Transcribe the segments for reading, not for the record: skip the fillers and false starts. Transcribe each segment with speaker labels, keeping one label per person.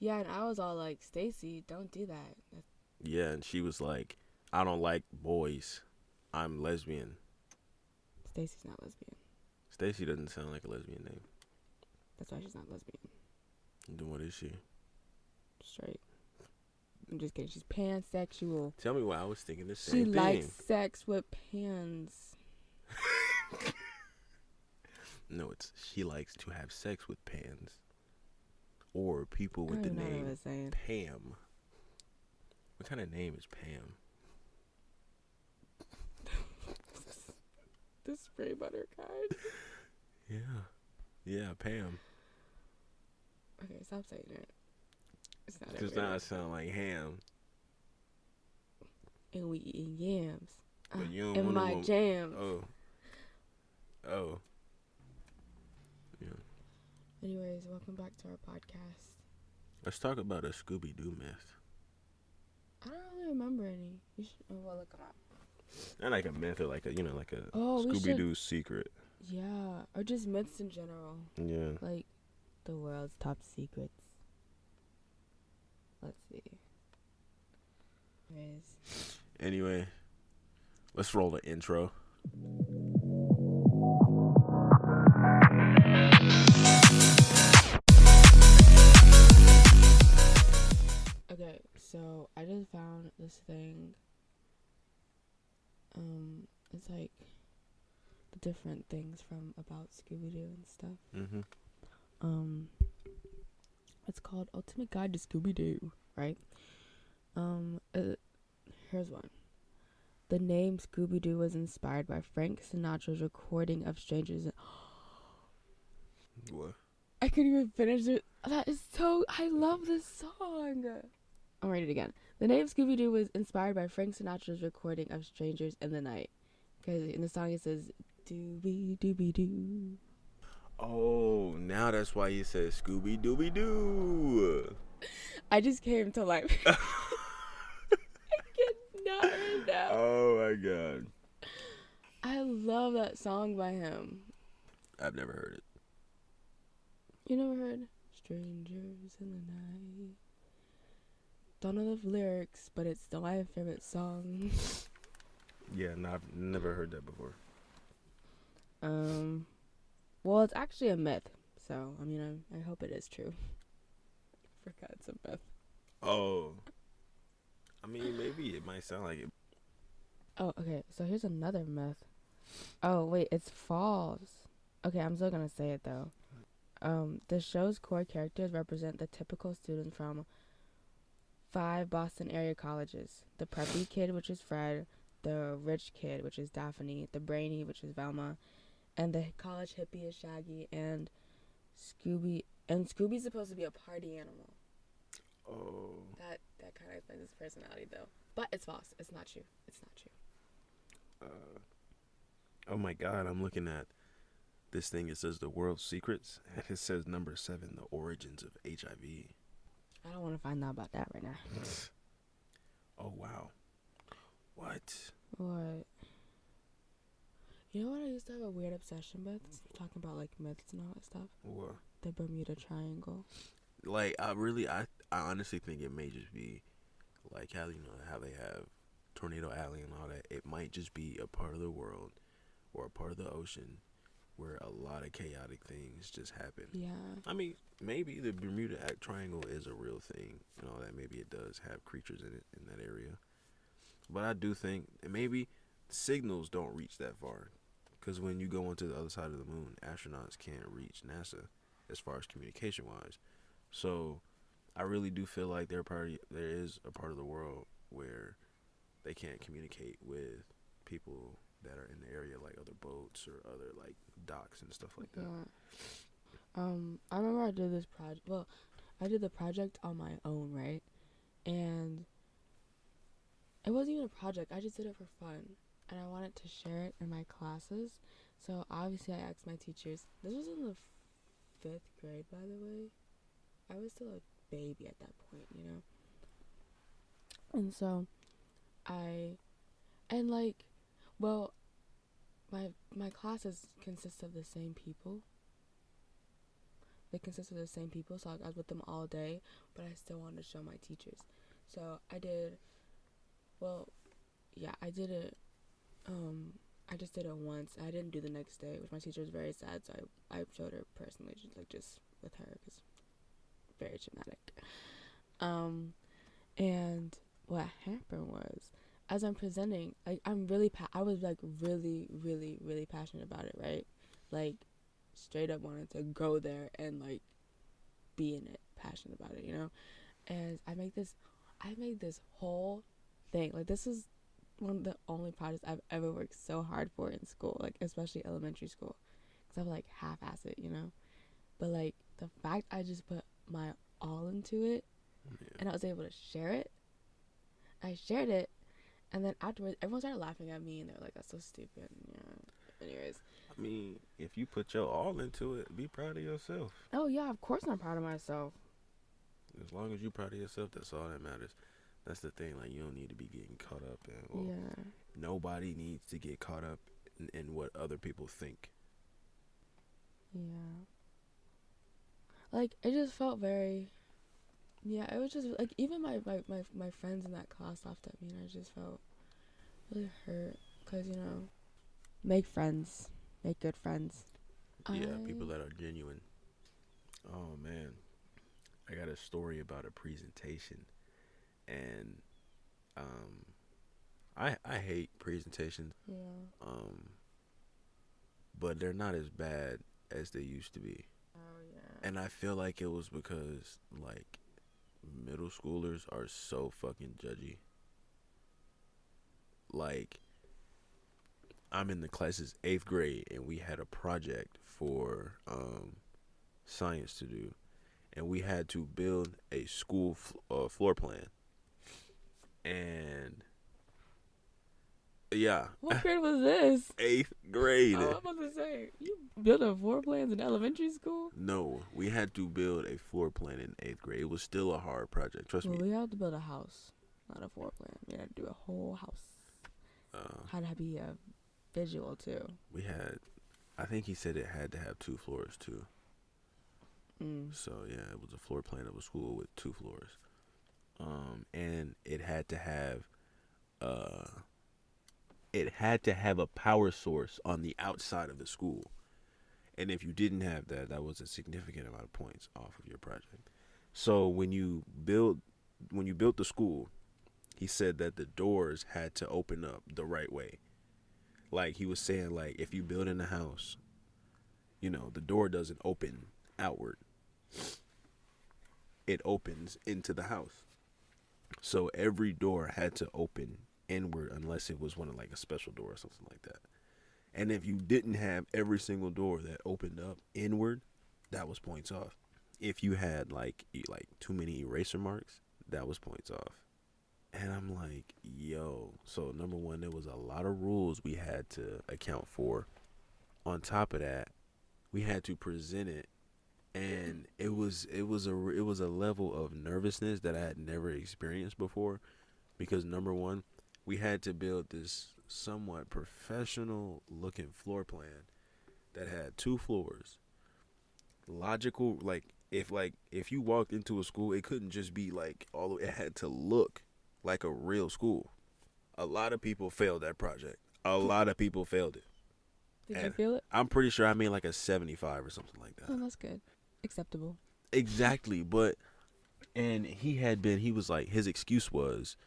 Speaker 1: Yeah, and I was all like, Stacy, don't do that.
Speaker 2: Yeah, and she was like, I don't like boys. I'm lesbian.
Speaker 1: Stacy's not lesbian.
Speaker 2: Stacy doesn't sound like a lesbian name.
Speaker 1: That's why she's not lesbian.
Speaker 2: Then what is she?
Speaker 1: Straight. I'm just kidding. She's pansexual.
Speaker 2: Tell me why I was thinking the
Speaker 1: She
Speaker 2: same
Speaker 1: likes
Speaker 2: thing.
Speaker 1: sex with pans.
Speaker 2: No, it's she likes to have sex with pans. Or people with
Speaker 1: I
Speaker 2: the
Speaker 1: don't know what I
Speaker 2: name
Speaker 1: was saying.
Speaker 2: Pam. What kind of name is Pam?
Speaker 1: The spray butter kind.
Speaker 2: Yeah, Pam.
Speaker 1: Okay, stop saying it. It's not
Speaker 2: Because
Speaker 1: everywhere.
Speaker 2: now it sounds like ham.
Speaker 1: And we eating yams.
Speaker 2: But you don't
Speaker 1: And
Speaker 2: want
Speaker 1: my jams.
Speaker 2: Oh. Yeah.
Speaker 1: Anyways, welcome back to our podcast.
Speaker 2: Let's talk about a Scooby Doo myth.
Speaker 1: I don't really remember any. You should. Oh, well, look them up.
Speaker 2: Not like a myth or like a
Speaker 1: Oh, we
Speaker 2: Scooby
Speaker 1: should.
Speaker 2: Doo secret.
Speaker 1: Yeah, or just myths in general.
Speaker 2: Yeah.
Speaker 1: Like the world's top secrets. Let's see. Anyways.
Speaker 2: Anyway, let's roll the intro.
Speaker 1: Okay, so I just found this thing. It's like the different things from about Scooby Doo and stuff.
Speaker 2: Mm-hmm.
Speaker 1: It's called Ultimate Guide to Scooby Doo, right? Here's one. The name Scooby Doo was inspired by Frank Sinatra's recording of Strangers.
Speaker 2: What?
Speaker 1: I couldn't even finish it. That is so. I love this song. I'll read it again. The name Scooby Doo was inspired by Frank Sinatra's recording of Strangers in the Night. Because in the song it says, Dooby Dooby Doo.
Speaker 2: Oh, now that's why you said Scooby Dooby Doo.
Speaker 1: I just came to life. I cannot right now.
Speaker 2: Oh my god.
Speaker 1: I love that song by him.
Speaker 2: I've never heard it.
Speaker 1: You never heard Strangers in the Night? Don't know the lyrics, but it's still my favorite song.
Speaker 2: Yeah, no, I've never heard that before.
Speaker 1: Well, it's actually a myth, so I mean, I hope it is true. I forgot it's a myth.
Speaker 2: Oh. I mean, maybe it might sound like it.
Speaker 1: Oh, okay. So here's another myth. Oh wait, it's false. Okay, I'm still gonna say it though. The show's core characters represent the typical students from 5 Boston area colleges. The preppy kid, which is Fred, the rich kid, which is Daphne, the brainy, which is Velma, and the college hippie is Shaggy, and Scooby. And Scooby's supposed to be a party animal.
Speaker 2: Oh.
Speaker 1: That kind of explains his personality, though. But it's false. It's not true. It's not true.
Speaker 2: Oh my god, I'm looking at this thing. It says the world's secrets, and it says number 7, the origins of HIV.
Speaker 1: I don't want to find out about that right now.
Speaker 2: Oh wow. What?
Speaker 1: What? You know what I used to have a weird obsession with? Talking about like myths and all that stuff.
Speaker 2: What?
Speaker 1: The Bermuda Triangle.
Speaker 2: Like I honestly think it may just be like how how they have Tornado Alley and all that. It might just be a part of the world or a part of the ocean where a lot of chaotic things just happen.
Speaker 1: Yeah.
Speaker 2: I mean, maybe the Bermuda Triangle is a real thing and all that. Maybe it does have creatures in it in that area. But I do think maybe signals don't reach that far. Because when you go onto the other side of the moon, astronauts can't reach NASA as far as communication wise. So I really do feel like there is a part of the world where they can't communicate with people that are in the area, like other boats or other like docks and stuff like that.
Speaker 1: Yeah. I remember I did this project. Well, I did the project on my own, right? And it wasn't even a project. I just did it for fun. And I wanted to share it in my classes. So obviously I asked my teachers. This was in the 5th grade, by the way. I was still a baby at that point, you know? And so my classes consist of the same people. they consisted of the same people, so I was with them all day, but I still wanted to show my teachers. So I did, well, yeah, I did it, I just did it once. I didn't do the next day, which my teacher was very sad, so I showed her personally, just with her, because very traumatic. And what happened was, as I'm presenting, like, I was, like, really, really, really passionate about it, right? Like, straight up wanted to go there and, like, be in it, passionate about it, you know? And I made this whole thing. Like, this is one of the only projects I've ever worked so hard for in school, like, especially elementary school, because I would, like, half-ass it, you know? But, like, the fact I just put my all into it, and I was able to share it, I shared it, and then afterwards, everyone started laughing at me, and they were like, that's so stupid. Yeah. Anyways.
Speaker 2: I mean, if you put your all into it, be proud of yourself.
Speaker 1: Oh, yeah, of course I'm proud of myself.
Speaker 2: As long as you're proud of yourself, that's all that matters. That's the thing. Like, you don't need to be getting caught up in. Well,
Speaker 1: yeah.
Speaker 2: Nobody needs to get caught up in what other people think.
Speaker 1: Yeah. Like, it just felt very... Yeah, it was just, like, even my friends in that class laughed at me, and I just felt really hurt. Because, you know, make friends. Make good friends.
Speaker 2: Yeah, people that are genuine. Oh, man. I got a story about a presentation. And I hate presentations.
Speaker 1: Yeah.
Speaker 2: But they're not as bad as they used to be.
Speaker 1: Oh, yeah.
Speaker 2: And I feel like it was because, like, middle schoolers are so fucking judgy. Like, I'm in the classes 8th grade, and we had a project for science to do, and we had to build a school floor plan. And yeah,
Speaker 1: What grade was this?
Speaker 2: 8th grade.
Speaker 1: Oh, I was about to say, you built a floor plans in elementary school?
Speaker 2: No, we had to build a floor plan in 8th grade. It was still a hard project. Trust me.
Speaker 1: We had to build a house, not a floor plan. We had to do a whole house. Had to be a visual too.
Speaker 2: We had, I think he said it had to have 2 floors too. So yeah, it was a floor plan of a school with 2 floors. And it had to have a power source on the outside of the school. And if you didn't have that, that was a significant amount of points off of your project. So when you built the school, he said that the doors had to open up the right way. Like, he was saying, like, if you build in a house, you know, the door doesn't open outward. It opens into the house. So every door had to open inward unless it was one of, like, a special door or something like that. And if you didn't have every single door that opened up inward, that was points off. If you had like too many eraser marks, that was points off. And I'm like, yo. So number one, there was a lot of rules we had to account for. On top of that, we had to present it, and it was a level of nervousness that I had never experienced before, because number one, we had to build this somewhat professional looking floor plan that had 2 floors. Logical, like if you walked into a school, it couldn't just be like it had to look like a real school. A lot of people failed that project. A lot of people failed it.
Speaker 1: Did you feel it?
Speaker 2: I'm pretty sure I made like a 75 or something like that.
Speaker 1: Oh, that's good. Acceptable.
Speaker 2: Exactly, but and he was like, his excuse was,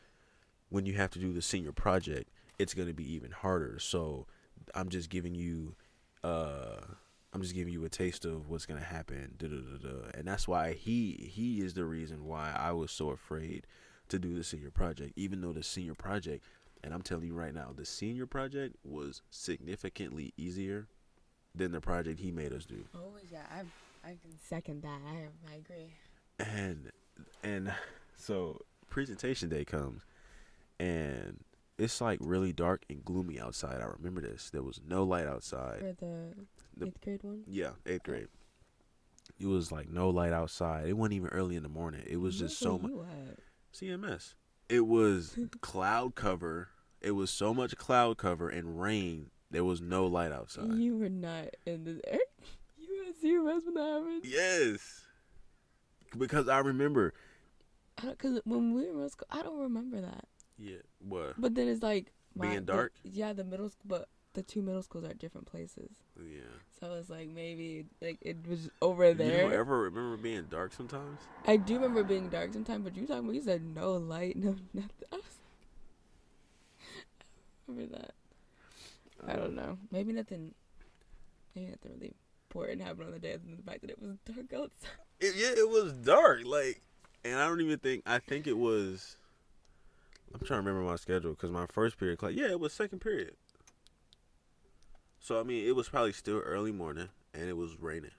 Speaker 2: when you have to do the senior project, it's going to be even harder. So I'm just giving you a taste of what's going to happen. And that's why he is the reason why I was so afraid to do the senior project, even though the senior project, and I'm telling you right now, the senior project was significantly easier than the project he made us do.
Speaker 1: Oh yeah, I can second that. I agree.
Speaker 2: And so presentation day comes, and it's like really dark and gloomy outside. I remember this. There was no light outside.
Speaker 1: For the 8th grade one?
Speaker 2: Yeah, 8th grade. It was like no light outside. It wasn't even early in the morning. It was just so much. CMS. It was cloud cover. It was so much cloud cover and rain. There was no light outside.
Speaker 1: You were not in the air. You mess when that happened?
Speaker 2: Yes. Because I remember.
Speaker 1: Because when we were in middle school, I don't remember that.
Speaker 2: Yeah. What?
Speaker 1: But then it's like
Speaker 2: Being dark?
Speaker 1: The middle school, but the two middle schools are at different places.
Speaker 2: Yeah.
Speaker 1: So it's like maybe like it was over there.
Speaker 2: You don't ever remember being dark sometimes?
Speaker 1: I do remember being dark sometimes, but you said no light, no nothing. I remember that. I don't know. Maybe nothing really important happened on the day other than the fact that it was dark outside.
Speaker 2: It was dark. Like, and I don't even think. I think it was. I'm trying to remember my schedule because my first period class. Yeah, it was second period. So I mean, it was probably still early morning, and it was raining.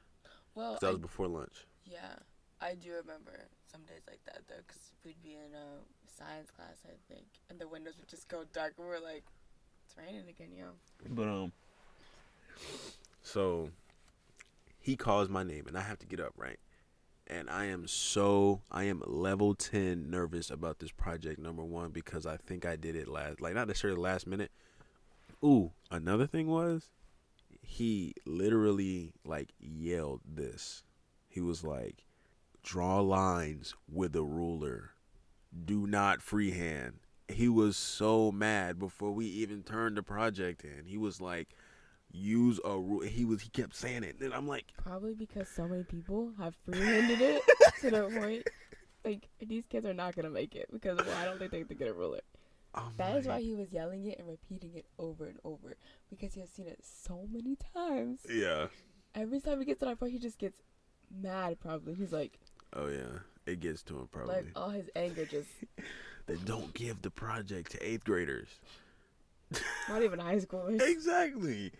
Speaker 1: Well,
Speaker 2: 'cause that was before lunch.
Speaker 1: Yeah, I do remember some days like that though, because we'd be in science class, I think, and the windows would just go dark, and we're like, it's raining again, yo.
Speaker 2: But so he calls my name, and I have to get up, right? And I am level 10 nervous about this project, number one, because I think I did it not necessarily last minute. Ooh, another thing was, he literally, like, yelled this. He was like, draw lines with a ruler. Do not freehand. He was so mad before we even turned the project in. He was like, use a rule. He kept saying it. And I'm like,
Speaker 1: probably because so many people have freehanded it to the point, like, these kids are not going to make it because, well, I don't think they can get a ruler. That is why he was yelling it and repeating it over and over, because he has seen it so many times.
Speaker 2: Yeah.
Speaker 1: Every time he gets to that point, he just gets mad, probably. He's like,
Speaker 2: oh, yeah. It gets to him, probably.
Speaker 1: Like, all his anger just...
Speaker 2: They don't give the project to 8th graders.
Speaker 1: Not even high schoolers.
Speaker 2: Exactly.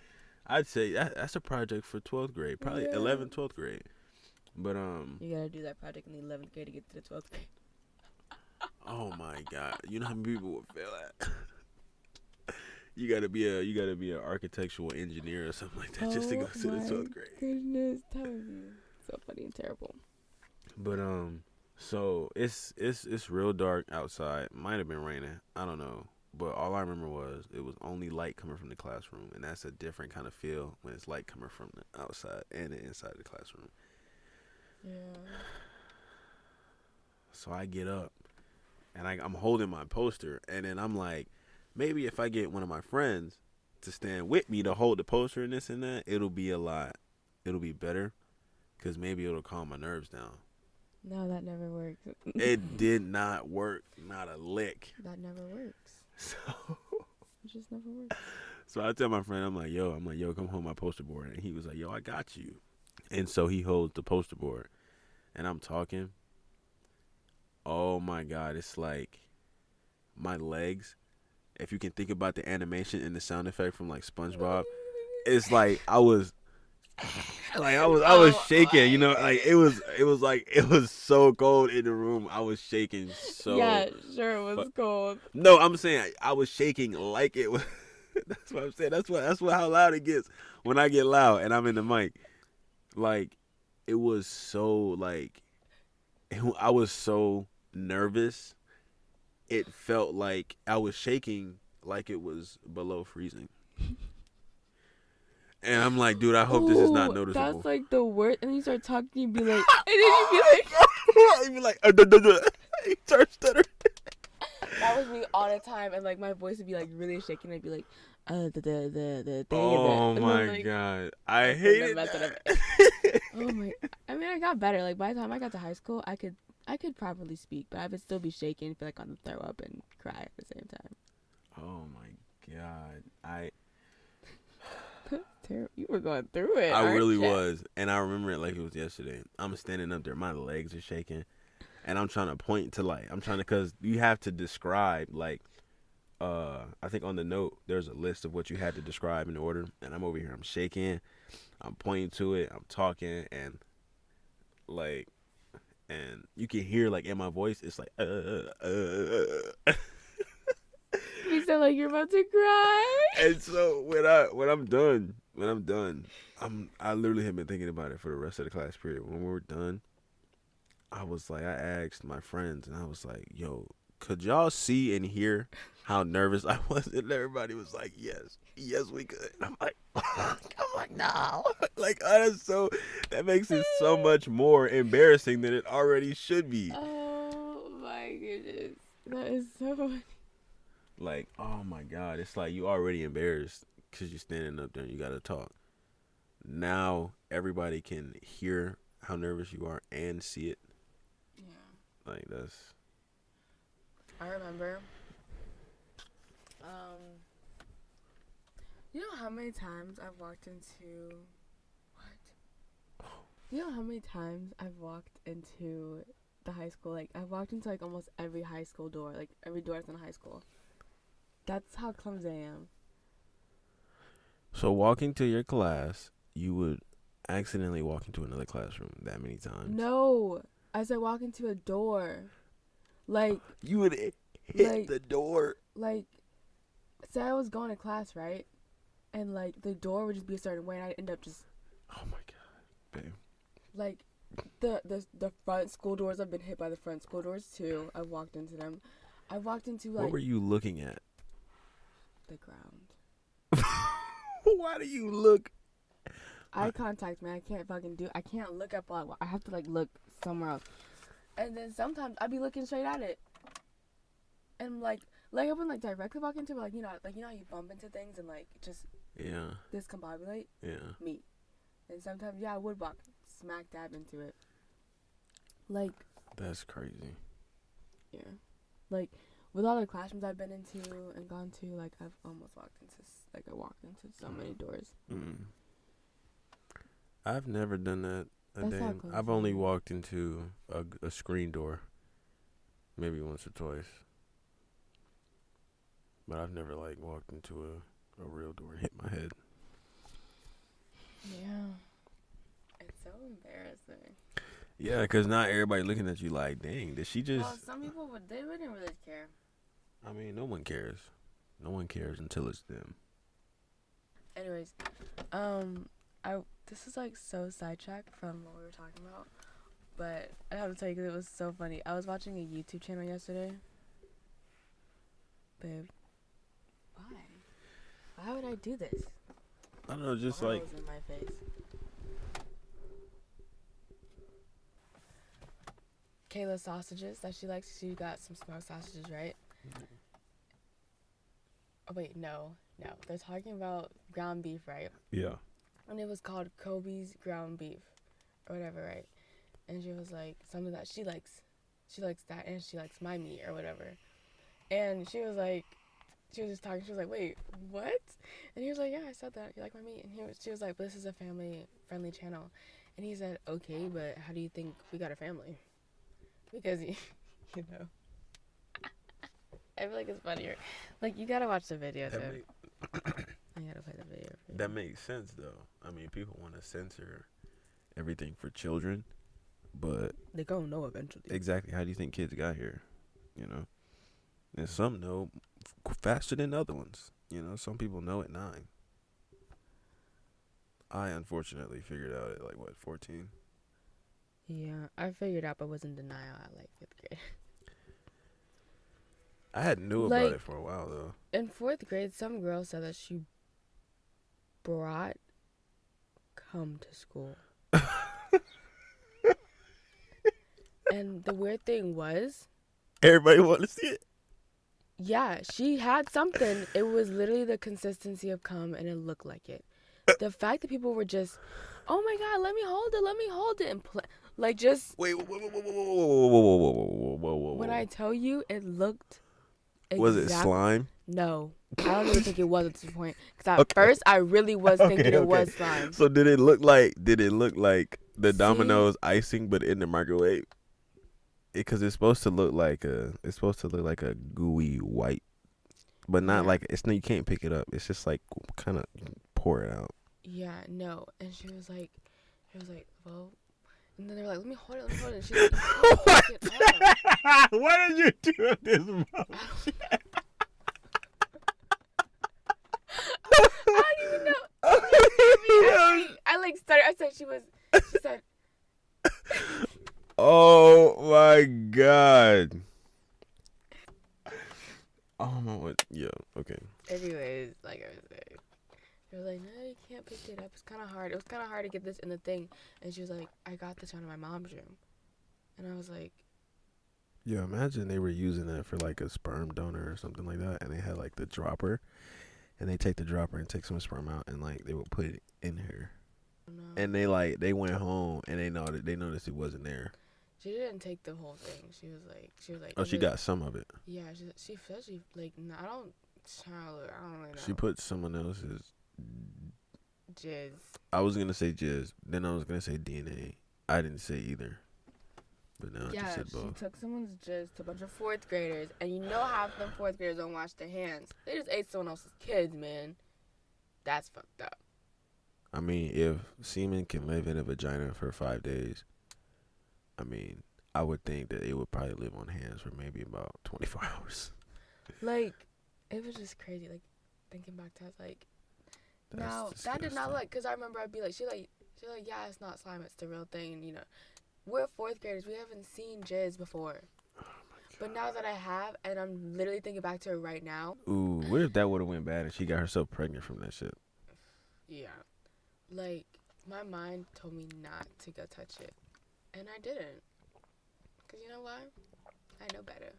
Speaker 2: I'd say that's a project for 12th grade. Probably 11th, 12th grade. But,
Speaker 1: you gotta do that project in the 11th grade to get to the 12th grade.
Speaker 2: Oh my God! You know how many people would fail at? You gotta be an architectural engineer or something like that just to go to the 12th grade.
Speaker 1: Goodness, that would be so funny and terrible.
Speaker 2: But so it's real dark outside. Might have been raining. I don't know. But all I remember was it was only light coming from the classroom, and that's a different kind of feel when it's light coming from the outside and the inside of the classroom.
Speaker 1: Yeah.
Speaker 2: So I get up. And I'm holding my poster, and then I'm like, maybe if I get one of my friends to stand with me to hold the poster and this and that, it'll be better, because maybe it'll calm my nerves down.
Speaker 1: No, that never works.
Speaker 2: It did not work, not a lick.
Speaker 1: That never works.
Speaker 2: So
Speaker 1: it just never works.
Speaker 2: So I tell my friend, I'm like, yo, come hold my poster board. And he was like, yo, I got you. And so he holds the poster board, and I'm talking. Oh my God, it's like my legs. If you can think about the animation and the sound effect from like SpongeBob, it's like I was shaking, you know, like it was so cold in the room. I was shaking so.
Speaker 1: Yeah, sure it was cold.
Speaker 2: No, I'm saying I was shaking like it was. That's what I'm saying. That's what how loud it gets when I get loud and I'm in the mic. Like it was so like I was so nervous. It felt like I was shaking like it was below freezing. And I'm like, dude, I hope this is not noticeable.
Speaker 1: That's like the worst. And then you start talking, you'd be like, and then you'd be like,
Speaker 2: you'd be like, you start stuttering.
Speaker 1: That was me all the time, and like my voice would be like really shaking. I'd be like, the thing.
Speaker 2: Oh my
Speaker 1: like,
Speaker 2: God, I hated that.
Speaker 1: Oh my! I mean, I got better. Like by the time I got to high school, I could properly speak, but I would still be shaking, feel like I want to throw up and cry at the same time.
Speaker 2: Oh my God,
Speaker 1: Terrible. You were going through it.
Speaker 2: I really was, and I remember it like it was yesterday. I'm standing up there, my legs are shaking, and I'm trying to point to because you have to describe like, I think on the note there's a list of what you had to describe in order, and I'm over here, I'm shaking, I'm pointing to it, I'm talking, and like, and you can hear like in my voice, it's like,
Speaker 1: You sound like you're about to cry.
Speaker 2: And so when I'm done, I literally have been thinking about it for the rest of the class period. When we were done, I was like, I asked my friends, and I was like, yo, could y'all see and hear how nervous I was? And everybody was like, yes, we could. And I'm like, no. Like, so that makes it so much more embarrassing than it already should be.
Speaker 1: Oh my goodness, that is so funny.
Speaker 2: Like, oh my God, it's like you already embarrassed because you're standing up there and you got to talk. Now everybody can hear how nervous you are and see it.
Speaker 1: Yeah.
Speaker 2: Like, that's...
Speaker 1: I remember, you know how many times I've walked into, You know how many times I've walked into the high school? Like, I've walked into, like, almost every high school door. Like, every door that's in a high school. That's how clumsy I am.
Speaker 2: So walking to your class, you would accidentally walk into another classroom that many times?
Speaker 1: No. I said walk into a door. Like...
Speaker 2: You would hit the door?
Speaker 1: Like, say I was going to class, right? And, like, the door would just be a certain way, and I'd end up just...
Speaker 2: Oh, my God, babe.
Speaker 1: Like, the front school doors, I've been hit by the front school doors, too. I've walked into them. I walked into, like...
Speaker 2: What were you looking at?
Speaker 1: The ground.
Speaker 2: Why do you look?
Speaker 1: Eye contact, man. I can't look up. I have to, like, look somewhere else. And then sometimes I'd be looking straight at it. And, like I wouldn't, like, directly walk into it. Like, you know how you bump into things and, like, just...
Speaker 2: Yeah.
Speaker 1: Discombobulate?
Speaker 2: Yeah.
Speaker 1: Me. And sometimes, yeah, I would walk smack dab into it. Like...
Speaker 2: That's crazy.
Speaker 1: Yeah. Like, with all the classrooms I've been into and gone to, like, I've almost walked into... Like, I walked into so many doors.
Speaker 2: I've never done that a
Speaker 1: That's
Speaker 2: day.
Speaker 1: how close
Speaker 2: I've
Speaker 1: I
Speaker 2: only
Speaker 1: am.
Speaker 2: walked into a screen door. Maybe once or twice. But I've never, like, walked into a real door and hit my head.
Speaker 1: Yeah. It's so embarrassing.
Speaker 2: Yeah, because not everybody looking at you like, dang, did she just...
Speaker 1: Well, some people they wouldn't really care.
Speaker 2: I mean, no one cares. No one cares until it's them.
Speaker 1: Anyways, this is, like, so sidetracked from what we were talking about, but I have to tell you because it was so funny. I was watching a YouTube channel yesterday. Babe, why would I do this?
Speaker 2: I don't know, just
Speaker 1: Oil
Speaker 2: like...
Speaker 1: was in my face. Kayla's sausages that she likes. She got some smoked sausages, right? Oh wait, no. They're talking about ground beef, right?
Speaker 2: Yeah.
Speaker 1: And it was called Kobe's ground beef, or whatever, right? And she was like, something that she likes that, and she likes my meat, or whatever. And she was just talking. She was like, wait, what? And he was like, yeah, I said that. You like my meat? And she was like, but this is a family-friendly channel. And he said, okay, but how do you think we got a family? Because, you know. I feel like it's funnier. Like, you gotta watch the video, though. I gotta play the video for you.
Speaker 2: That makes sense, though. I mean, people want to censor everything for children, but...
Speaker 1: They're gonna know eventually.
Speaker 2: Exactly. How do you think kids got here? You know? And some know faster than other ones. You know, some people know at 9. I, unfortunately, figured out at, 14?
Speaker 1: Yeah, I figured out, but was in denial at, 5th grade.
Speaker 2: I hadn't knew about it for a while, though.
Speaker 1: In 4th grade, some girl said that she brought cum to school. And the weird thing was...
Speaker 2: Everybody want to see it?
Speaker 1: Yeah, she had something. It was literally the consistency of cum, and it looked like it. The fact that people were just, oh my God, let me hold it, and just...
Speaker 2: Wait, whoa.
Speaker 1: When I tell you, it looked...
Speaker 2: Was it slime?
Speaker 1: No. I don't even think it was at this point. Because at first, I really was thinking it was slime.
Speaker 2: So did it look like the Domino's icing, but in the microwave? Because it's supposed to look like a gooey white, but not you can't pick it up. It's just like kind of pour it out.
Speaker 1: Yeah, no. And she was like, well, and then they were like, let me hold it. And she's like,
Speaker 2: what did you do this much?
Speaker 1: I don't even know. She said,
Speaker 2: oh my God. Oh no, what? Yeah, okay.
Speaker 1: Anyways, like I was saying, she was like, no, you can't pick it up. It's kind of hard. It was kind of hard to get this in the thing. And she was like, I got this out of my mom's room. And I was like,
Speaker 2: Yeah, imagine they were using that for like a sperm donor or something like that, and they had like the dropper, and they take the dropper and take some sperm out, and like they would put it in her,
Speaker 1: no.
Speaker 2: and they went home and they noticed it wasn't there.
Speaker 1: She didn't take the whole thing. She was like.
Speaker 2: Oh, she got some of it.
Speaker 1: Yeah, she said she like. No, I don't really know.
Speaker 2: She put someone else's
Speaker 1: Jizz.
Speaker 2: I was gonna say jizz, then I was gonna say DNA. I didn't say either, but now I just said
Speaker 1: she
Speaker 2: both.
Speaker 1: took someone's jizz to a bunch of fourth graders, and you know half them fourth graders don't wash their hands. They just ate someone else's kids, man. That's fucked up.
Speaker 2: I mean, if semen can live in a vagina for 5 days, I mean, I would think that it would probably live on hands for maybe about 24 hours.
Speaker 1: Like, it was just crazy. Like, thinking back to it, like,
Speaker 2: That's
Speaker 1: now
Speaker 2: disgusting.
Speaker 1: that did not like, cause I remember I'd be like, she's like, yeah, it's not slime, it's the real thing, and you know, we're fourth graders, we haven't seen jizz before. But now that I have, and I'm literally thinking back to it right now.
Speaker 2: Ooh, what if that would have went bad and she got herself pregnant from that shit?
Speaker 1: Yeah. Like, my mind told me not to go touch it. And I didn't. Because you know why? I know better.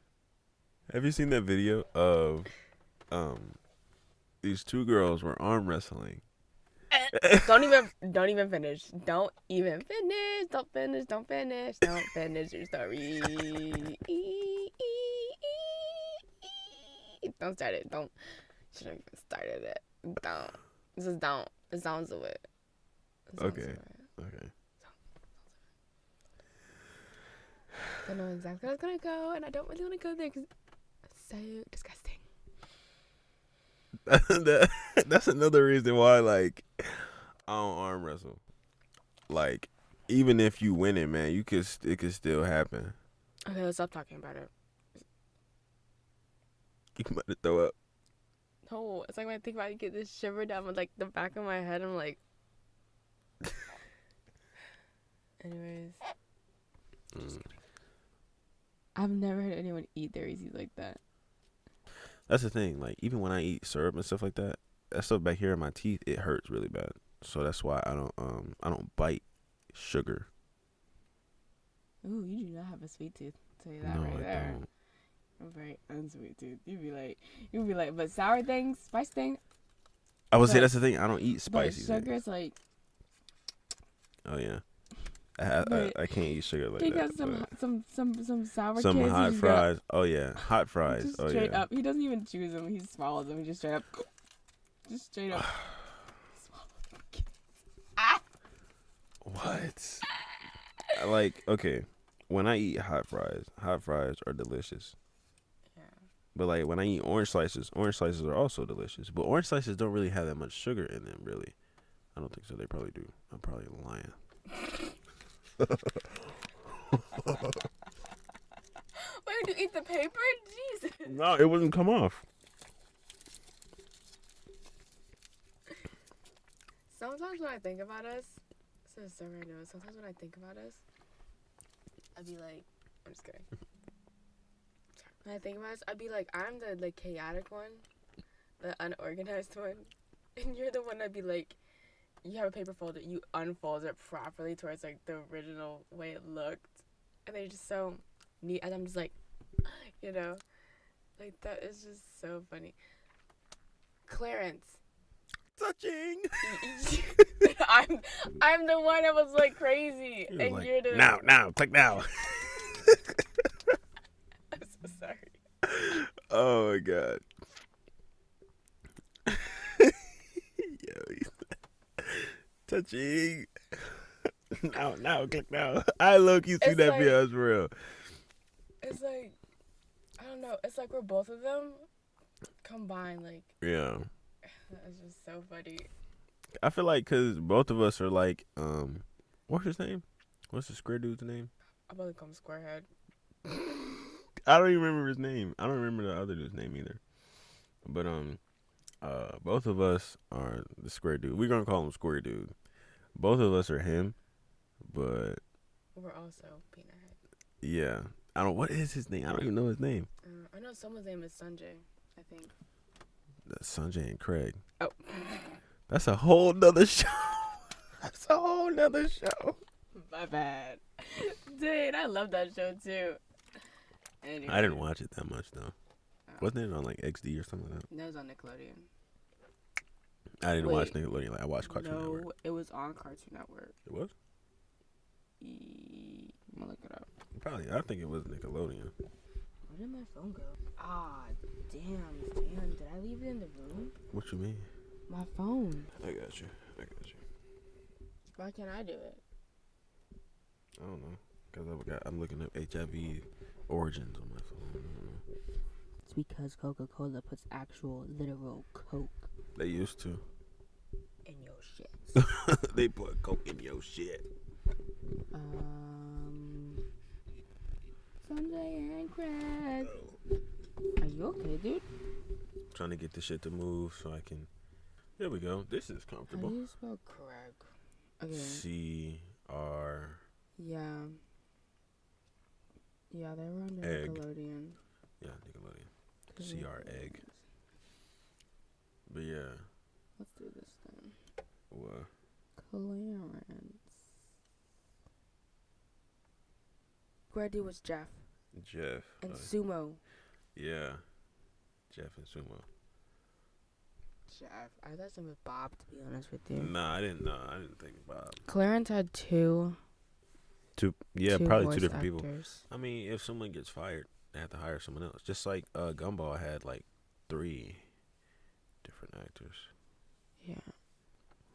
Speaker 2: Have you seen that video of these two girls were arm wrestling?
Speaker 1: Don't even finish. Don't even finish. Don't finish. Don't finish. Don't finish your story. Don't start it. Don't. Should have even started it. Don't. Just don't. It sounds of it.
Speaker 2: Okay.
Speaker 1: I know exactly where I was gonna go, and I don't really want to go there because it's so disgusting.
Speaker 2: That's another reason why, like, I don't arm wrestle. Like, even if you win it, man, it could still happen.
Speaker 1: Okay, let's stop talking about it.
Speaker 2: You might have throw up.
Speaker 1: No, it's like when I think about it, I get this shiver down like the back of my head. I'm like, anyways. I've never heard anyone eat their Reese's like that.
Speaker 2: That's the thing. Like, even when I eat syrup and stuff like that, that stuff back here in my teeth, it hurts really bad. So that's why I don't bite sugar.
Speaker 1: Ooh, you do not have a sweet tooth. I'll tell you that
Speaker 2: No,
Speaker 1: right
Speaker 2: I
Speaker 1: there.
Speaker 2: don't.
Speaker 1: A very unsweet tooth. You'd be like, but sour things, spice things.
Speaker 2: I would say that's the thing. I don't eat
Speaker 1: But
Speaker 2: spicy
Speaker 1: sugar's
Speaker 2: things.
Speaker 1: like.
Speaker 2: Oh yeah. I can't eat sugar like
Speaker 1: He
Speaker 2: that.
Speaker 1: got some sour
Speaker 2: Some
Speaker 1: kids.
Speaker 2: hot fries. Oh yeah, hot fries.
Speaker 1: Just
Speaker 2: Oh
Speaker 1: straight
Speaker 2: yeah.
Speaker 1: up. He doesn't even choose them. He swallows them. He just straight up. Just straight up.
Speaker 2: What? Like, okay, when I eat hot fries are delicious.
Speaker 1: Yeah.
Speaker 2: But like when I eat orange slices are also delicious. But orange slices don't really have that much sugar in them, really. I don't think so. They probably do. I'm probably lying.
Speaker 1: Why would you eat the paper? Jesus.
Speaker 2: No, it wouldn't come off.
Speaker 1: Sometimes when I think about us, this is so random. Sometimes when I think about us, I'd be like, I'm just kidding. When I think about us, I'd be like, I'm the like chaotic one, the unorganized one, and you're the one that'd be like, you have a paper folder, you unfold it properly towards like the original way it looked, and they're just so neat, and I'm just like, you know, like that is just so funny. Clarence.
Speaker 2: Touching.
Speaker 1: I'm the one that was like crazy, and
Speaker 2: like,
Speaker 1: you're the
Speaker 2: now, click now.
Speaker 1: I'm so sorry.
Speaker 2: Oh my god. Yo, touching. Now, click now. I low-key see
Speaker 1: It's
Speaker 2: that
Speaker 1: like-
Speaker 2: video as real.
Speaker 1: It's like, I don't know. It's like we're both of them combined. Like,
Speaker 2: Yeah.
Speaker 1: it's just so funny.
Speaker 2: I feel like because both of us are like, what's his name? What's the square dude's name?
Speaker 1: I'm about to call him Squarehead.
Speaker 2: I don't even remember his name. I don't remember the other dude's name either. But both of us are the square dude. We're gonna call him Square Dude. Both of us are him, but
Speaker 1: We're also Peanut Head.
Speaker 2: yeah, I don't. What is his name? I don't even know his name.
Speaker 1: I know someone's name is Sanjay, I think.
Speaker 2: That's Sanjay and Craig.
Speaker 1: Oh.
Speaker 2: That's a whole nother show. That's a whole nother show.
Speaker 1: My bad. Dude, I love that show too. Anyway.
Speaker 2: I didn't watch it that much though.
Speaker 1: Oh.
Speaker 2: Wasn't it on like XD or something like that?
Speaker 1: That was on Nickelodeon.
Speaker 2: I didn't
Speaker 1: Wait.
Speaker 2: watch Nickelodeon. Like I watched Cartoon Network.
Speaker 1: No, it was on Cartoon Network.
Speaker 2: It was?
Speaker 1: I'm gonna look it up.
Speaker 2: Probably. I think it was Nickelodeon.
Speaker 1: Where did my phone go? Ah, damn. Did I leave it in the room?
Speaker 2: What you mean?
Speaker 1: My phone.
Speaker 2: I got you.
Speaker 1: Why can't I do it?
Speaker 2: I don't know. Because I'm looking up HIV origins on my phone. I don't know.
Speaker 1: It's because Coca-Cola puts actual, literal Coke
Speaker 2: They used to.
Speaker 1: in your shit.
Speaker 2: They put Coke in your shit.
Speaker 1: Sunday and Craig. Are you okay, dude?
Speaker 2: Trying to get this shit to move so I can. There we go. This is
Speaker 1: How
Speaker 2: comfortable.
Speaker 1: do you spell Craig? Okay.
Speaker 2: C-R.
Speaker 1: Yeah. Yeah, they were on
Speaker 2: Egg.
Speaker 1: Nickelodeon.
Speaker 2: Yeah, Nickelodeon. C-R egg. But yeah.
Speaker 1: Let's do this then.
Speaker 2: What?
Speaker 1: Clarence. Grady was Jeff.
Speaker 2: Jeff.
Speaker 1: And Sumo.
Speaker 2: Yeah. Jeff and Sumo.
Speaker 1: Jeff. I thought it was Bob, to be honest with you.
Speaker 2: Nah, I didn't think Bob.
Speaker 1: Clarence had two
Speaker 2: Probably
Speaker 1: voice
Speaker 2: two different people.
Speaker 1: actors.
Speaker 2: I mean, if someone gets fired, they have to hire someone else. Just like Gumball had like 3 different actors.
Speaker 1: Yeah.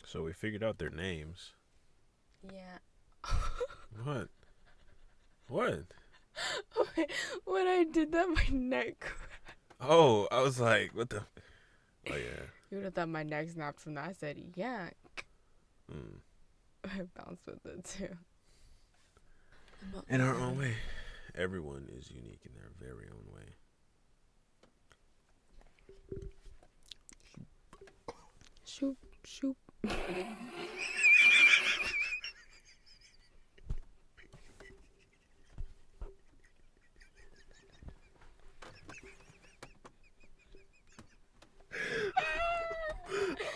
Speaker 2: So we figured out their names.
Speaker 1: Yeah.
Speaker 2: What? What?
Speaker 1: When I did that, my neck.
Speaker 2: Oh, I was like, what the? Oh yeah.
Speaker 1: You would have thought my neck snapped from that. I said, yeah.
Speaker 2: Mm.
Speaker 1: I bounced with it too.
Speaker 2: In our own way. Everyone is unique in their very own way.
Speaker 1: Shoop, shoop.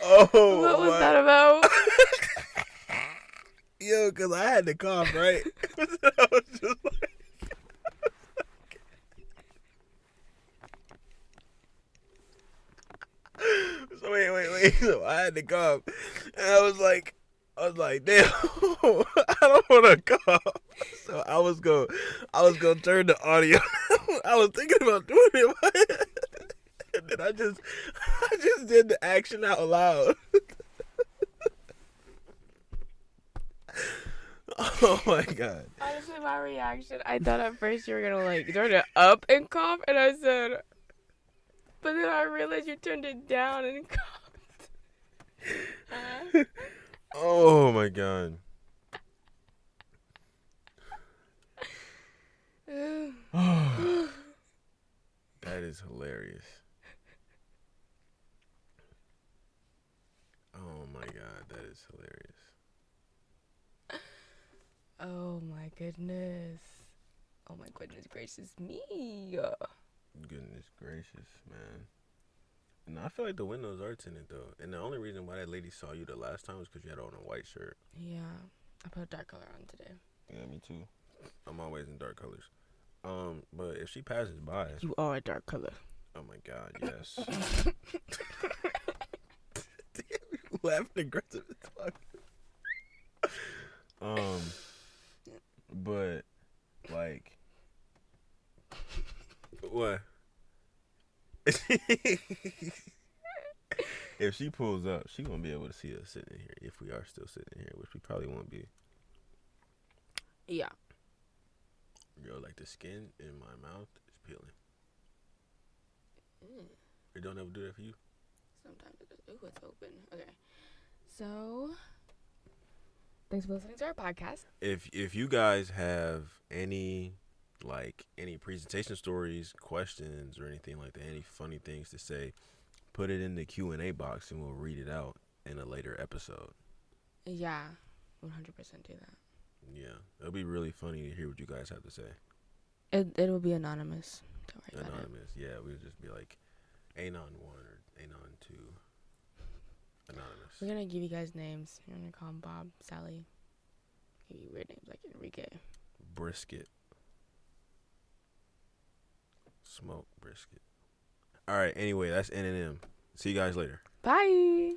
Speaker 2: Oh,
Speaker 1: What was that about?
Speaker 2: Yo, because I had to cough, right? I was just like... So wait. So I had to cough. And I was like, damn, I don't want to cough. So I was gonna turn the audio. I was thinking about doing it. And then I just did the action out loud. Oh my god.
Speaker 1: Honestly, my reaction, I thought at first you were gonna like turn it up and cough, and I said, but then I realized you turned it down and coughed.
Speaker 2: Oh my god. That is hilarious. Oh my god, that is hilarious.
Speaker 1: Oh my goodness. Oh my goodness gracious me.
Speaker 2: Goodness gracious, man. No, I feel like the windows are tinted though. And the only reason why that lady saw you the last time was because you had on a white shirt.
Speaker 1: Yeah. I put a dark color on today.
Speaker 2: Yeah, me too. I'm always in dark colors. But if she passes by,
Speaker 1: You are a dark color.
Speaker 2: oh my god, yes. Damn, you laughing aggressive as fuck. But like, what? If she pulls up, she gonna be able to see us sitting here. If we are still sitting here, which we probably won't be.
Speaker 1: Yeah.
Speaker 2: Yo, like the skin in my mouth is peeling. It don't ever do that for you?
Speaker 1: Sometimes it does. Ooh, it's open. Okay. So, thanks for listening to our podcast.
Speaker 2: If you guys have any presentation stories, questions, or anything like that, any funny things to say, put it in the Q&A box and we'll read it out in a later episode.
Speaker 1: Yeah. 100% do that.
Speaker 2: Yeah, it'll be really funny to hear what you guys have to say.
Speaker 1: It'll be anonymous. Don't worry about it.
Speaker 2: Anonymous, yeah, we'll just be like, Anon 1 or Anon 2. Anonymous.
Speaker 1: We're gonna give you guys names. You're gonna call him Bob, Sally. Give you weird names like Enrique.
Speaker 2: Brisket. Smoke brisket. All right. Anyway, that's N&M. See you guys later.
Speaker 1: Bye.